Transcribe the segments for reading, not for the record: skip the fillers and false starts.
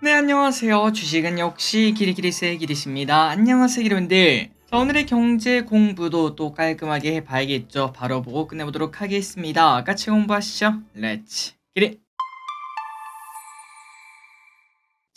네, 안녕하세요. 주식은 역시 기리기리스의 기리십니다. 안녕하세요, 기리분들. 자, 오늘의 경제 공부도 또 깔끔하게 해봐야겠죠. 바로 보고 끝내보도록 하겠습니다. 같이 공부하시죠. 렛츠 기리.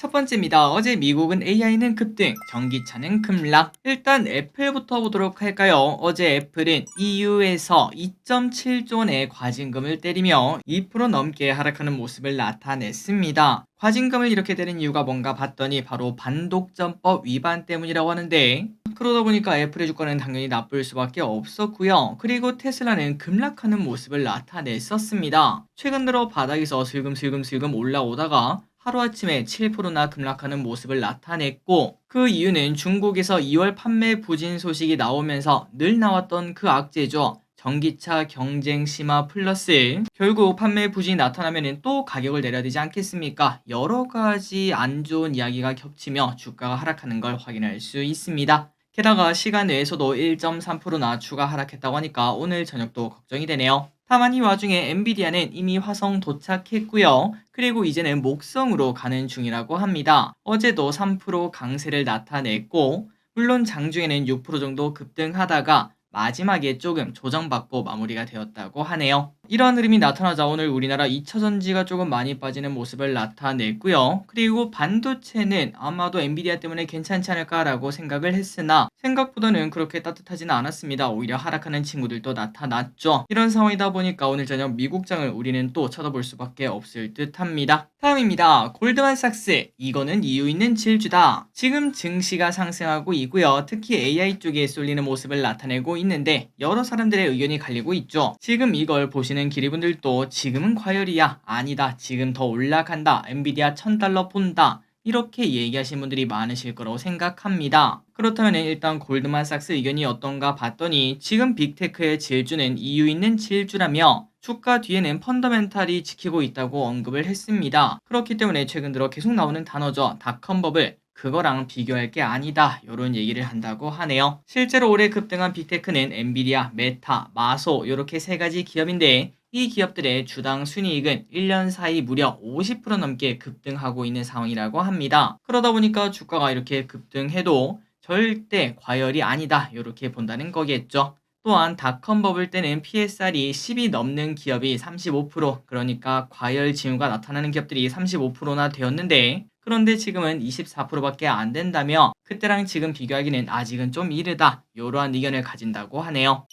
첫 번째입니다. 어제 미국은 AI는 급등, 전기차는 급락. 일단 애플부터 보도록 할까요? 어제 애플은 EU에서 2.7조 원의 과징금을 때리며 2% 넘게 하락하는 모습을 나타냈습니다. 과징금을 이렇게 때린 이유가 뭔가 봤더니 바로 반독점법 위반 때문이라고 하는데, 그러다 보니까 애플의 주가는 당연히 나쁠 수밖에 없었고요. 그리고 테슬라는 급락하는 모습을 나타냈었습니다. 최근 들어 바닥에서 슬금슬금 올라오다가 하루아침에 7%나 급락하는 모습을 나타냈고, 그 이유는 중국에서 2월 판매 부진 소식이 나오면서 늘 나왔던 그 악재죠. 전기차 경쟁 심화 플러스 결국 판매 부진이 나타나면 또 가격을 내려야 되지 않겠습니까? 여러 가지 안 좋은 이야기가 겹치며 주가가 하락하는 걸 확인할 수 있습니다. 게다가 시간 내에서도 1.3%나 추가 하락했다고 하니까 오늘 저녁도 걱정이 되네요. 다만 이 와중에 엔비디아는 이미 화성 도착했고요. 그리고 이제는 목성으로 가는 중이라고 합니다. 어제도 3% 강세를 나타냈고, 물론 장중에는 6% 정도 급등하다가 마지막에 조금 조정받고 마무리가 되었다고 하네요. 이러한 흐름이 나타나자 오늘 우리나라 2차전지가 조금 많이 빠지는 모습을 나타냈고요. 그리고 반도체는 아마도 엔비디아 때문에 괜찮지 않을까라고 생각을 했으나 생각보다는 그렇게 따뜻하지는 않았습니다. 오히려 하락하는 친구들도 나타났죠. 이런 상황이다 보니까 오늘 저녁 미국장을 우리는 또 쳐다볼 수밖에 없을 듯 합니다. 다음입니다. 골드만삭스. 이거는 이유 있는 질주다. 지금 증시가 상승하고 있고요. 특히 AI 쪽에 쏠리는 모습을 나타내고 있는데 여러 사람들의 의견이 갈리고 있죠. 지금 이걸 보시는 기리분들도 지금은 과열이야. 아니다. 지금 더 올라간다. 엔비디아 $1000 본다. 이렇게 얘기하신 분들이 많으실 거라고 생각합니다. 그렇다면 일단 골드만삭스 의견이 어떤가 봤더니 지금 빅테크의 질주는 이유 있는 질주라며 주가 뒤에는 펀더멘탈이 지키고 있다고 언급을 했습니다. 그렇기 때문에 최근 들어 계속 나오는 단어죠. 닷컴 버블. 그거랑 비교할 게 아니다. 이런 얘기를 한다고 하네요. 실제로 올해 급등한 빅테크는 엔비디아, 메타, 마소 이렇게 세 가지 기업인데 이 기업들의 주당 순이익은 1년 사이 무려 50% 넘게 급등하고 있는 상황이라고 합니다. 그러다 보니까 주가가 이렇게 급등해도 절대 과열이 아니다. 이렇게 본다는 거겠죠. 또한 닷컴 버블 때는 PSR이 10이 넘는 기업이 35%, 그러니까 과열 징후가 나타나는 기업들이 35%나 되었는데, 그런데 지금은 24%밖에 안 된다며 그때랑 지금 비교하기는 아직은 좀 이르다. 이러한 의견을 가진다고 하네요.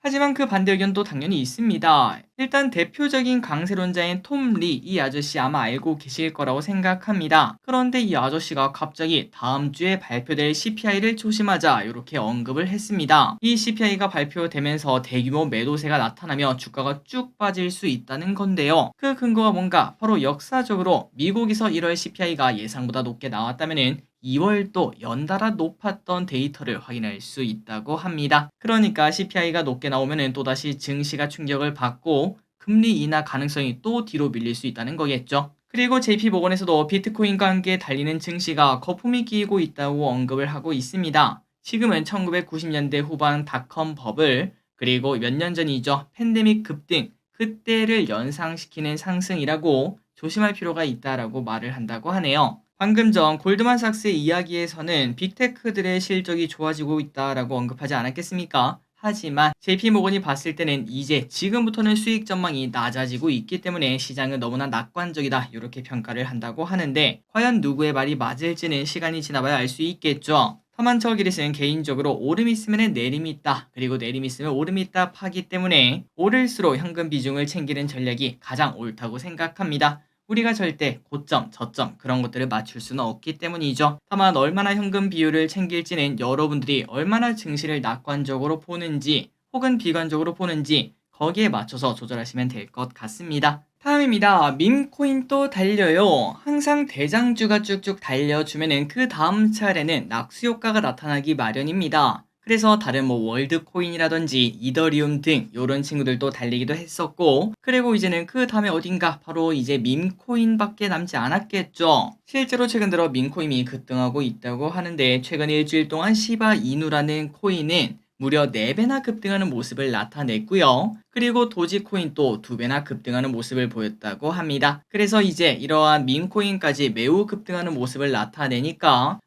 하지만 그 반대 의견도 당연히 있습니다. 일단 대표적인 강세론자인 톰 리, 이 아저씨 아마 알고 계실 거라고 생각합니다. 그런데 이 아저씨가 갑자기 다음 주에 발표될 CPI를 조심하자 이렇게 언급을 했습니다. 이 CPI가 발표되면서 대규모 매도세가 나타나며 주가가 쭉 빠질 수 있다는 건데요. 그 근거가 뭔가 바로 역사적으로 미국에서 1월 CPI가 예상보다 높게 나왔다면은 2월도 연달아 높았던 데이터를 확인할 수 있다고 합니다. 그러니까 CPI가 높게 나오면 또다시 증시가 충격을 받고 금리 인하 가능성이 또 뒤로 밀릴 수 있다는 거겠죠. 그리고 JP모건에서도 비트코인과 함께 달리는 증시가 거품이 끼고 있다고 언급을 하고 있습니다. 지금은 1990년대 후반 닷컴 버블, 그리고 몇 년 전이죠. 팬데믹 급등, 그때를 연상시키는 상승이라고 조심할 필요가 있다라고 말을 한다고 하네요. 방금 전 골드만삭스의 이야기에서는 빅테크들의 실적이 좋아지고 있다라고 언급하지 않았겠습니까? 하지만 JP모건이 봤을 때는 이제 지금부터는 수익 전망이 낮아지고 있기 때문에 시장은 너무나 낙관적이다 이렇게 평가를 한다고 하는데, 과연 누구의 말이 맞을지는 시간이 지나봐야 알 수 있겠죠. 다만 저 기리스는 개인적으로 오름 있으면 내림이 있다, 그리고 내림 있으면 오름이 있다 파기 때문에 오를수록 현금 비중을 챙기는 전략이 가장 옳다고 생각합니다. 우리가 절대 고점, 저점 그런 것들을 맞출 수는 없기 때문이죠. 다만 얼마나 현금 비율을 챙길지는 여러분들이 얼마나 증시를 낙관적으로 보는지 혹은 비관적으로 보는지 거기에 맞춰서 조절하시면 될 것 같습니다. 다음입니다. 밈코인 또 달려요. 항상 대장주가 쭉쭉 달려주면은 그 다음 차례는 낙수 효과가 나타나기 마련입니다. 그래서 다른 월드코인이라든지 이더리움 등 요런 친구들도 달리기도 했었고, 그리고 이제는 그 다음에 어딘가 바로 이제 밈코인밖에 남지 않았겠죠. 실제로 최근 들어 밈코인이 급등하고 있다고 하는데, 최근 일주일 동안 시바이누라는 코인은 무려 4배나 급등하는 모습을 나타냈고요. 그리고 도지코인도 2배나 급등하는 모습을 보였다고 합니다. 그래서 이제 이러한 민코인까지 매우 급등하는 모습을 나타내니까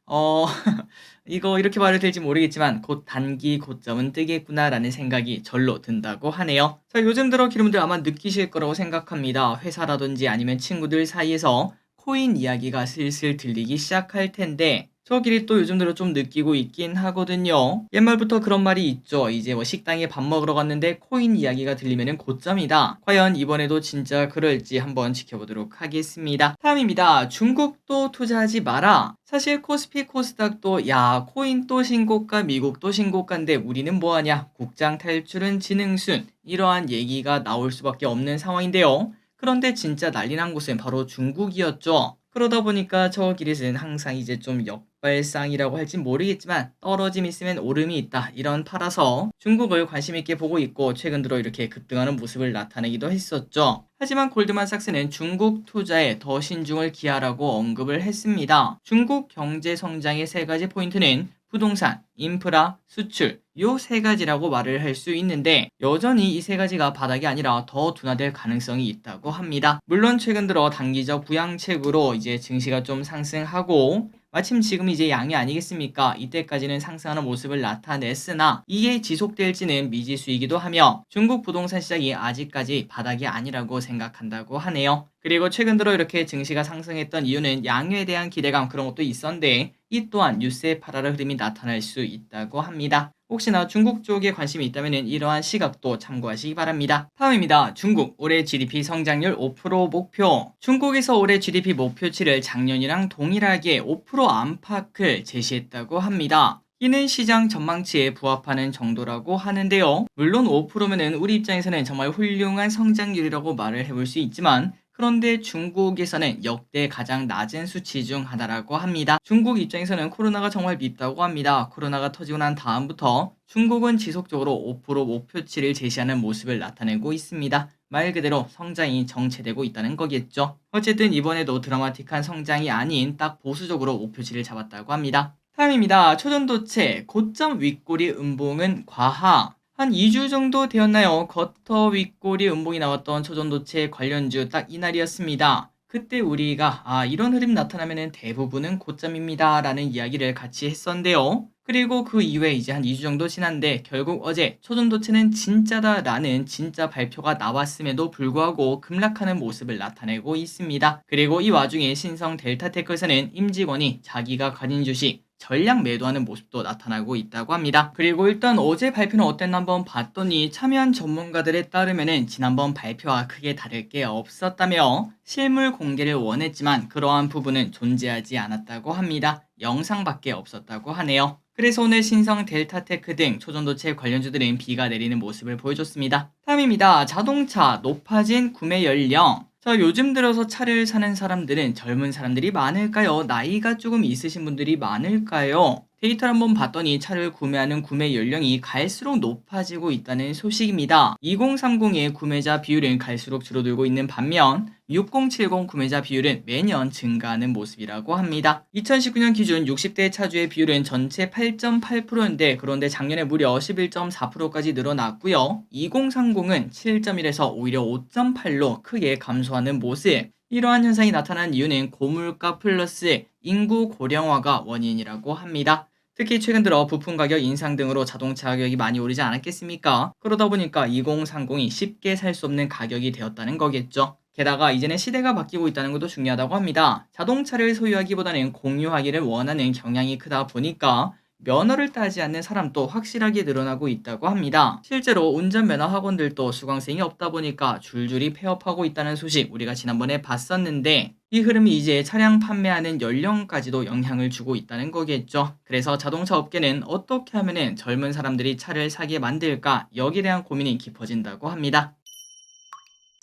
이거 이렇게 말을 될지 모르겠지만 곧 단기 고점은 뜨겠구나라는 생각이 절로 든다고 하네요. 자, 요즘 들어 여러분들 아마 느끼실 거라고 생각합니다. 회사라든지 아니면 친구들 사이에서 코인 이야기가 슬슬 들리기 시작할 텐데 저끼리 또 요즘 들어 좀 느끼고 있긴 하거든요. 옛말부터 그런 말이 있죠. 이제 뭐 식당에 밥 먹으러 갔는데 코인 이야기가 들리면은 고점이다. 과연 이번에도 진짜 그럴지 한번 지켜보도록 하겠습니다. 다음입니다. 중국도 투자하지 마라. 사실 코스피 코스닥도 야 코인 또 신고가 미국 또 신고가인데 우리는 뭐하냐 국장 탈출은 지능순 이러한 얘기가 나올 수밖에 없는 상황인데요. 그런데 진짜 난리 난 곳은 바로 중국이었죠. 그러다 보니까 저 길에서는 항상 이제 좀 역발상이라고 할진 모르겠지만 떨어짐 있으면 오름이 있다 이런 팔아서 중국을 관심 있게 보고 있고 최근 들어 이렇게 급등하는 모습을 나타내기도 했었죠. 하지만 골드만삭스는 중국 투자에 더 신중을 기하라고 언급을 했습니다. 중국 경제 성장의 3가지 포인트는 부동산, 인프라, 수출 요 3가지라고 말을 할 수 있는데 여전히 이 3가지가 바닥이 아니라 더 둔화될 가능성이 있다고 합니다. 물론 최근 들어 단기적 부양책으로 이제 증시가 좀 상승하고 마침 지금 이제 양이 아니겠습니까? 이때까지는 상승하는 모습을 나타냈으나 이게 지속될지는 미지수이기도 하며 중국 부동산 시장이 아직까지 바닥이 아니라고 생각한다고 하네요. 그리고 최근 들어 이렇게 증시가 상승했던 이유는 양유에 대한 기대감 그런 것도 있었는데 이 또한 뉴스의 팔아라 흐름이 나타날 수 있다고 합니다. 혹시나 중국 쪽에 관심이 있다면 이러한 시각도 참고하시기 바랍니다. 다음입니다. 중국 올해 GDP 성장률 5% 목표. 중국에서 올해 GDP 목표치를 작년이랑 동일하게 5% 안팎을 제시했다고 합니다. 이는 시장 전망치에 부합하는 정도라고 하는데요. 물론 5%면은 우리 입장에서는 정말 훌륭한 성장률이라고 말을 해볼 수 있지만 그런데 중국에서는 역대 가장 낮은 수치 중 하나라고 합니다. 중국 입장에서는 코로나가 정말 밉다고 합니다. 코로나가 터지고 난 다음부터 중국은 지속적으로 5% 목표치를 제시하는 모습을 나타내고 있습니다. 말 그대로 성장이 정체되고 있다는 거겠죠. 어쨌든 이번에도 드라마틱한 성장이 아닌 딱 보수적으로 목표치를 잡았다고 합니다. 다음입니다. 초전도체 고점 윗꼬리 음봉은 과하. 한 2주 정도 되었나요? 겉터 윗꼬리 음봉이 나왔던 초전도체 관련주 딱 이날이었습니다. 그때 우리가 이런 흐름 나타나면 대부분은 고점입니다 라는 이야기를 같이 했었는데요. 그리고 그 이후에 이제 한 2주 정도 지났는데 결국 어제 초전도체는 진짜다 라는 진짜 발표가 나왔음에도 불구하고 급락하는 모습을 나타내고 있습니다. 그리고 이 와중에 신성 델타테크에서는 임직원이 자기가 가진 주식 전량 매도하는 모습도 나타나고 있다고 합니다. 그리고 일단 어제 발표는 어땠나 한번 봤더니 참여한 전문가들에 따르면 지난번 발표와 크게 다를 게 없었다며 실물 공개를 원했지만 그러한 부분은 존재하지 않았다고 합니다. 영상밖에 없었다고 하네요. 그래서 오늘 신성 델타테크 등 초전도체 관련주들은 비가 내리는 모습을 보여줬습니다. 다음입니다. 자동차 높아진 구매 연령. 자, 요즘 들어서 차를 사는 사람들은 젊은 사람들이 많을까요? 나이가 조금 있으신 분들이 많을까요? 데이터를 한번 봤더니 차를 구매하는 구매 연령이 갈수록 높아지고 있다는 소식입니다. 2030의 구매자 비율은 갈수록 줄어들고 있는 반면 6070 구매자 비율은 매년 증가하는 모습이라고 합니다. 2019년 기준 60대 차주의 비율은 전체 8.8%인데 그런데 작년에 무려 11.4%까지 늘어났고요. 2030은 7.1에서 오히려 5.8로 크게 감소하는 모습. 이러한 현상이 나타난 이유는 고물가 플러스 인구 고령화가 원인이라고 합니다. 특히 최근 들어 부품 가격 인상 등으로 자동차 가격이 많이 오르지 않았겠습니까? 그러다 보니까 2030이 쉽게 살 수 없는 가격이 되었다는 거겠죠. 게다가 이제는 시대가 바뀌고 있다는 것도 중요하다고 합니다. 자동차를 소유하기보다는 공유하기를 원하는 경향이 크다 보니까 면허를 따지 않는 사람도 확실하게 늘어나고 있다고 합니다. 실제로 운전면허 학원들도 수강생이 없다 보니까 줄줄이 폐업하고 있다는 소식 우리가 지난번에 봤었는데 이 흐름이 이제 차량 판매하는 연령까지도 영향을 주고 있다는 거겠죠. 그래서 자동차 업계는 어떻게 하면 젊은 사람들이 차를 사게 만들까 여기에 대한 고민이 깊어진다고 합니다.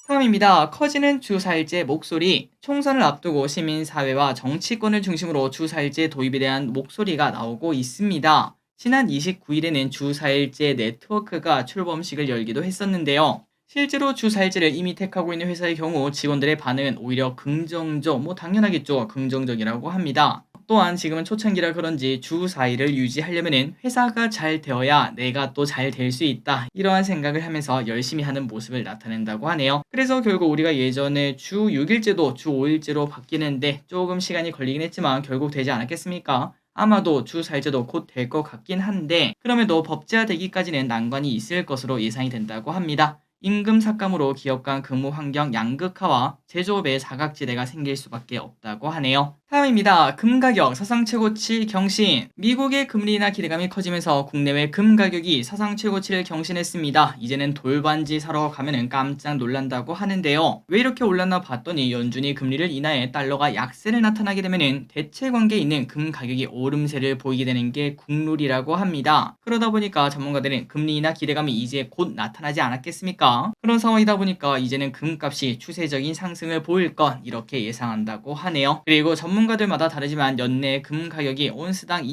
다음입니다. 커지는 주사일제 목소리. 총선을 앞두고 시민사회와 정치권을 중심으로 주사일제 도입에 대한 목소리가 나오고 있습니다. 지난 29일에는 주사일제 네트워크가 출범식을 열기도 했었는데요. 실제로 주사일제를 이미 택하고 있는 회사의 경우 직원들의 반응은 오히려 긍정적, 당연하겠죠. 긍정적이라고 합니다. 또한 지금은 초창기라 그런지 주 4일을 유지하려면은 회사가 잘 되어야 내가 또 잘 될 수 있다. 이러한 생각을 하면서 열심히 하는 모습을 나타낸다고 하네요. 그래서 결국 우리가 예전에 주 6일제도 주 5일제로 바뀌는데 조금 시간이 걸리긴 했지만 결국 되지 않았겠습니까? 아마도 주 4일제도 곧 될 것 같긴 한데 그럼에도 법제화되기까지는 난관이 있을 것으로 예상이 된다고 합니다. 임금 삭감으로 기업 간 근무 환경 양극화와 제조업의 사각지대가 생길 수밖에 없다고 하네요. 다음입니다. 금 가격 사상 최고치 경신. 미국의 금리 인하 기대감이 커지면서 국내외 금 가격이 사상 최고치를 경신했습니다. 이제는 돌반지 사러 가면은 깜짝 놀란다고 하는데요. 왜 이렇게 올랐나 봤더니 연준이 금리를 인하해 달러가 약세를 나타나게 되면은 대체 관계에 있는 금 가격이 오름세를 보이게 되는 게 국룰이라고 합니다. 그러다 보니까 전문가들은 금리 인하 기대감이 이제 곧 나타나지 않았겠습니까? 그런 상황이다 보니까 이제는 금값이 추세적인 상승을 보일 것 이렇게 예상한다고 하네요. 그리고 전문가들마다 다르지만 연내 금 가격이 온스당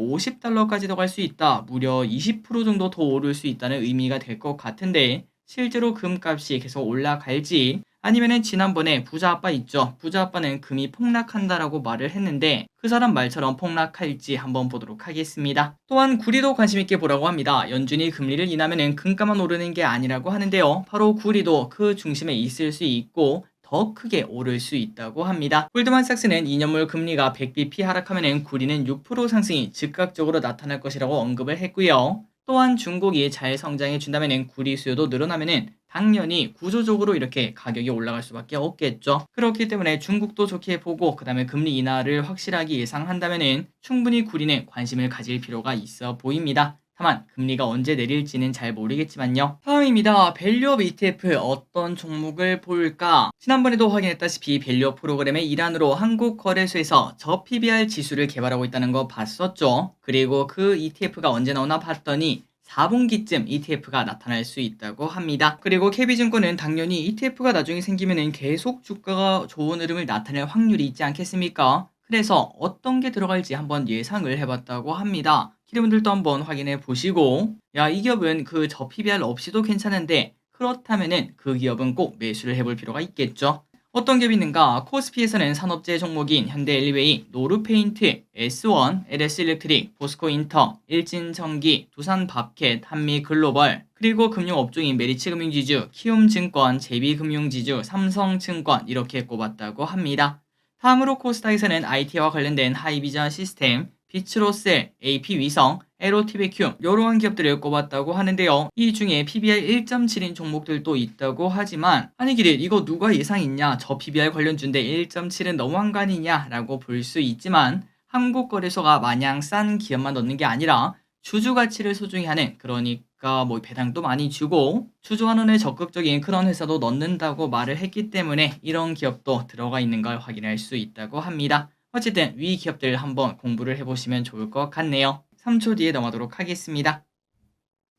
2,550달러까지도 갈 수 있다. 무려 20% 정도 더 오를 수 있다는 의미가 될 것 같은데 실제로 금값이 계속 올라갈지 아니면은 지난번에 부자 아빠 있죠. 부자 아빠는 금이 폭락한다라고 말을 했는데 그 사람 말처럼 폭락할지 한번 보도록 하겠습니다. 또한 구리도 관심 있게 보라고 합니다. 연준이 금리를 인하면은 금가만 오르는 게 아니라고 하는데요. 바로 구리도 그 중심에 있을 수 있고 더 크게 오를 수 있다고 합니다. 골드만삭스는 2년물 금리가 100bp 하락하면 구리는 6% 상승이 즉각적으로 나타날 것이라고 언급을 했고요. 또한 중국이 잘 성장해 준다면 구리 수요도 늘어나면 당연히 구조적으로 이렇게 가격이 올라갈 수밖에 없겠죠. 그렇기 때문에 중국도 좋게 보고 그 다음에 금리 인하를 확실하게 예상한다면 충분히 구리는 관심을 가질 필요가 있어 보입니다. 다만 금리가 언제 내릴지는 잘 모르겠지만요. 다음입니다. 밸류업 ETF 어떤 종목을 볼까? 지난번에도 확인했다시피 밸류업 프로그램의 일환으로 한국거래소에서 저 PBR 지수를 개발하고 있다는 거 봤었죠. 그리고 그 ETF가 언제 나오나 봤더니 4분기쯤 ETF가 나타날 수 있다고 합니다. 그리고 KB증권은 당연히 ETF가 나중에 생기면 계속 주가가 좋은 흐름을 나타낼 확률이 있지 않겠습니까? 그래서 어떤 게 들어갈지 한번 예상을 해봤다고 합니다. 키리분들도 한번 확인해 보시고 야, 이 기업은 그 저 PBR 없이도 괜찮은데 그렇다면은 그 기업은 꼭 매수를 해볼 필요가 있겠죠. 어떤 기업이 있는가? 코스피에서는 산업재 종목인 현대엘리웨이, 노르페인트, S1, LS일렉트릭, 포스코인터, 일진전기, 두산밥켓, 한미글로벌, 그리고 금융업종인 메리츠금융지주, 키움증권, 제비금융지주, 삼성증권 이렇게 꼽았다고 합니다. 다음으로 코스닥에서는 IT와 관련된 하이비전 시스템, 비츠로셀, AP위성, 에로티베큐 이러한 기업들을 꼽았다고 하는데요. 이 중에 PBR 1.7인 종목들도 있다고 하지만 아니 기린 이거 누가 예상했냐? 저 PBR 관련주인데 1.7은 너무한 거 아니냐? 라고 볼 수 있지만 한국거래소가 마냥 싼 기업만 넣는 게 아니라 주주 가치를 소중히 하는 그러니까 뭐 배당도 많이 주고 주주 환원에 적극적인 그런 회사도 넣는다고 말을 했기 때문에 이런 기업도 들어가 있는 걸 확인할 수 있다고 합니다. 어쨌든 위 기업들 한번 공부를 해보시면 좋을 것 같네요. 3초 뒤에 넘어가도록 하겠습니다.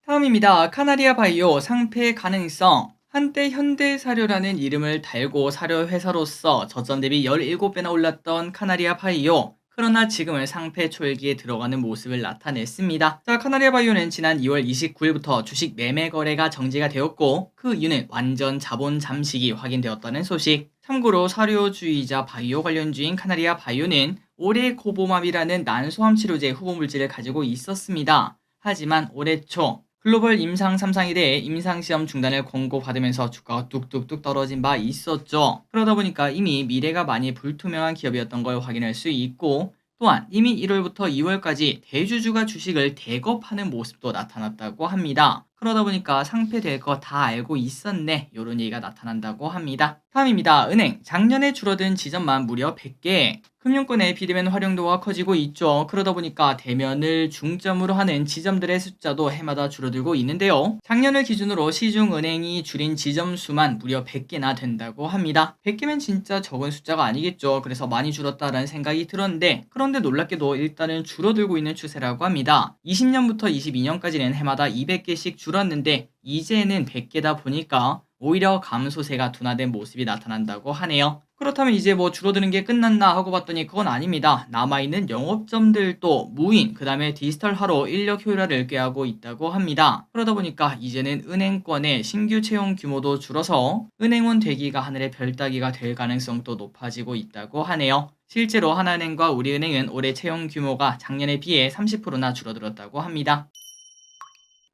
다음입니다. 카나리아 바이오 상폐 가능성. 한때 현대사료라는 이름을 달고 사료 회사로서 저점 대비 17배나 올랐던 카나리아 바이오. 그러나 지금은 상폐 초일기에 들어가는 모습을 나타냈습니다. 자, 카나리아 바이오는 지난 2월 29일부터 주식 매매 거래가 정지가 되었고 그 이유는 완전 자본 잠식이 확인되었다는 소식. 참고로 사료주의자 바이오 관련주인 카나리아 바이오는 올해 코보맘이라는 난소암 치료제 후보 물질을 가지고 있었습니다. 하지만 올해 초 글로벌 임상 3상에 대해 임상시험 중단을 권고받으면서 주가가 뚝뚝뚝 떨어진 바 있었죠. 그러다 보니까 이미 미래가 많이 불투명한 기업이었던 걸 확인할 수 있고 또한 이미 1월부터 2월까지 대주주가 주식을 대거파는 모습도 나타났다고 합니다. 그러다 보니까 상폐될 거 다 알고 있었네 이런 얘기가 나타난다고 합니다. 다음입니다. 은행 작년에 줄어든 지점만 무려 100개. 금융권의 비대면 활용도가 커지고 있죠. 그러다 보니까 대면을 중점으로 하는 지점들의 숫자도 해마다 줄어들고 있는데요. 작년을 기준으로 시중은행이 줄인 지점 수만 무려 100개나 된다고 합니다. 100개면 진짜 적은 숫자가 아니겠죠. 그래서 많이 줄었다라는 생각이 들었는데 그런데 놀랍게도 일단은 줄어들고 있는 추세라고 합니다. 20년부터 22년까지는 해마다 200개씩 줄었는데 이제는 100개다 보니까 오히려 감소세가 둔화된 모습이 나타난다고 하네요. 그렇다면 이제 뭐 줄어드는 게 끝났나 하고 봤더니 그건 아닙니다. 남아있는 영업점들도 무인, 그 다음에 디지털화로 인력 효율화를 꾀하고 있다고 합니다. 그러다 보니까 이제는 은행권의 신규 채용 규모도 줄어서 은행원 되기가 하늘의 별 따기가 될 가능성도 높아지고 있다고 하네요. 실제로 하나은행과 우리은행은 올해 채용 규모가 작년에 비해 30%나 줄어들었다고 합니다.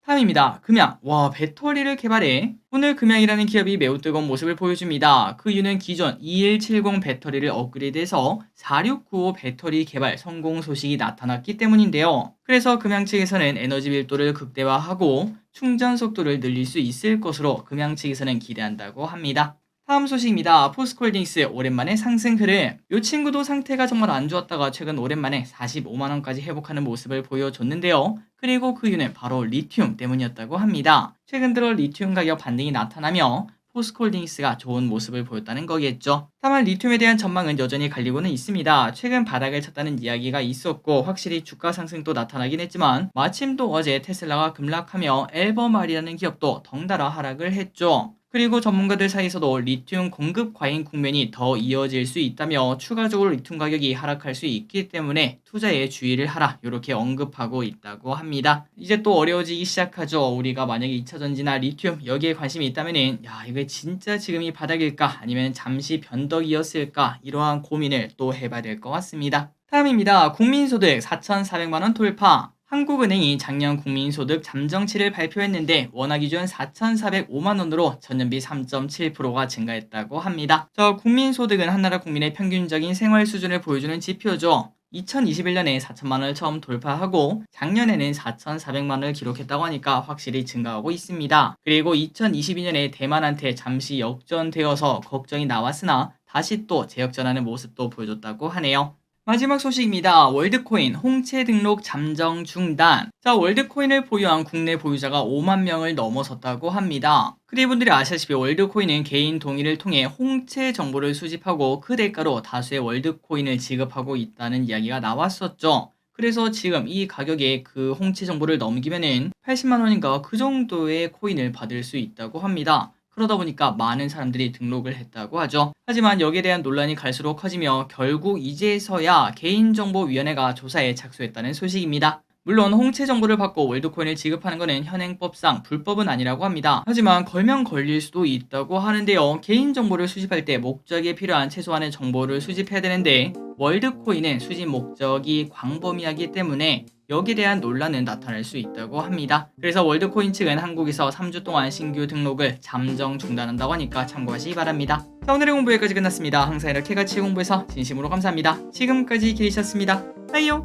다음입니다. 금양. 와, 배터리를 개발해 오늘 금양이라는 기업이 매우 뜨거운 모습을 보여줍니다. 그 이유는 기존 2170 배터리를 업그레이드해서 4695 배터리 개발 성공 소식이 나타났기 때문인데요. 그래서 금양 측에서는 에너지 밀도를 극대화하고 충전 속도를 늘릴 수 있을 것으로 금양 측에서는 기대한다고 합니다. 다음 소식입니다. 포스코홀딩스 오랜만에 상승 흐름. 이 친구도 상태가 정말 안 좋았다가 최근 오랜만에 45만원까지 회복하는 모습을 보여줬는데요. 그리고 그 이유는 바로 리튬 때문이었다고 합니다. 최근 들어 리튬 가격 반등이 나타나며 포스코홀딩스가 좋은 모습을 보였다는 거겠죠. 다만 리튬에 대한 전망은 여전히 갈리고는 있습니다. 최근 바닥을 쳤다는 이야기가 있었고 확실히 주가 상승도 나타나긴 했지만 마침 또 어제 테슬라가 급락하며 앨범알이라는 기업도 덩달아 하락을 했죠. 그리고 전문가들 사이에서도 리튬 공급 과잉 국면이 더 이어질 수 있다며 추가적으로 리튬 가격이 하락할 수 있기 때문에 투자에 주의를 하라 이렇게 언급하고 있다고 합니다. 이제 또 어려워지기 시작하죠. 우리가 만약에 2차전지나 리튬 여기에 관심이 있다면은 야 이게 진짜 지금이 바닥일까 아니면 잠시 변덕이었을까 이러한 고민을 또 해봐야 될 것 같습니다. 다음입니다. 국민소득 4,400만원 돌파. 한국은행이 작년 국민소득 잠정치를 발표했는데 원화 기준 4,405만원으로 전년비 3.7%가 증가했다고 합니다. 국민소득은 한나라 국민의 평균적인 생활 수준을 보여주는 지표죠. 2021년에 4천만원을 처음 돌파하고 작년에는 4,400만원을 기록했다고 하니까 확실히 증가하고 있습니다. 그리고 2022년에 대만한테 잠시 역전되어서 걱정이 나왔으나 다시 또 재역전하는 모습도 보여줬다고 하네요. 마지막 소식입니다. 월드코인 홍채 등록 잠정 중단. 월드코인을 보유한 국내 보유자가 5만 명을 넘어섰다고 합니다. 그리분들이 아시다시피 월드코인은 개인 동의를 통해 홍채 정보를 수집하고 그 대가로 다수의 월드코인을 지급하고 있다는 이야기가 나왔었죠. 그래서 지금 이 가격에 그 홍채 정보를 넘기면은 80만 원인가 그 정도의 코인을 받을 수 있다고 합니다. 그러다 보니까 많은 사람들이 등록을 했다고 하죠. 하지만 여기에 대한 논란이 갈수록 커지며 결국 이제서야 개인정보위원회가 조사에 착수했다는 소식입니다. 물론 홍채 정보를 받고 월드코인을 지급하는 것은 현행법상 불법은 아니라고 합니다. 하지만 걸면 걸릴 수도 있다고 하는데요. 개인정보를 수집할 때 목적에 필요한 최소한의 정보를 수집해야 되는데 월드코인은 수집 목적이 광범위하기 때문에 여기에 대한 논란은 나타날 수 있다고 합니다. 그래서 월드코인 측은 한국에서 3주 동안 신규 등록을 잠정 중단한다고 하니까 참고하시기 바랍니다. 오늘의 공부 여기까지 끝났습니다. 항상 이렇게 같이 공부해서 진심으로 감사합니다. 지금까지 기리셨습니다. 빠이요.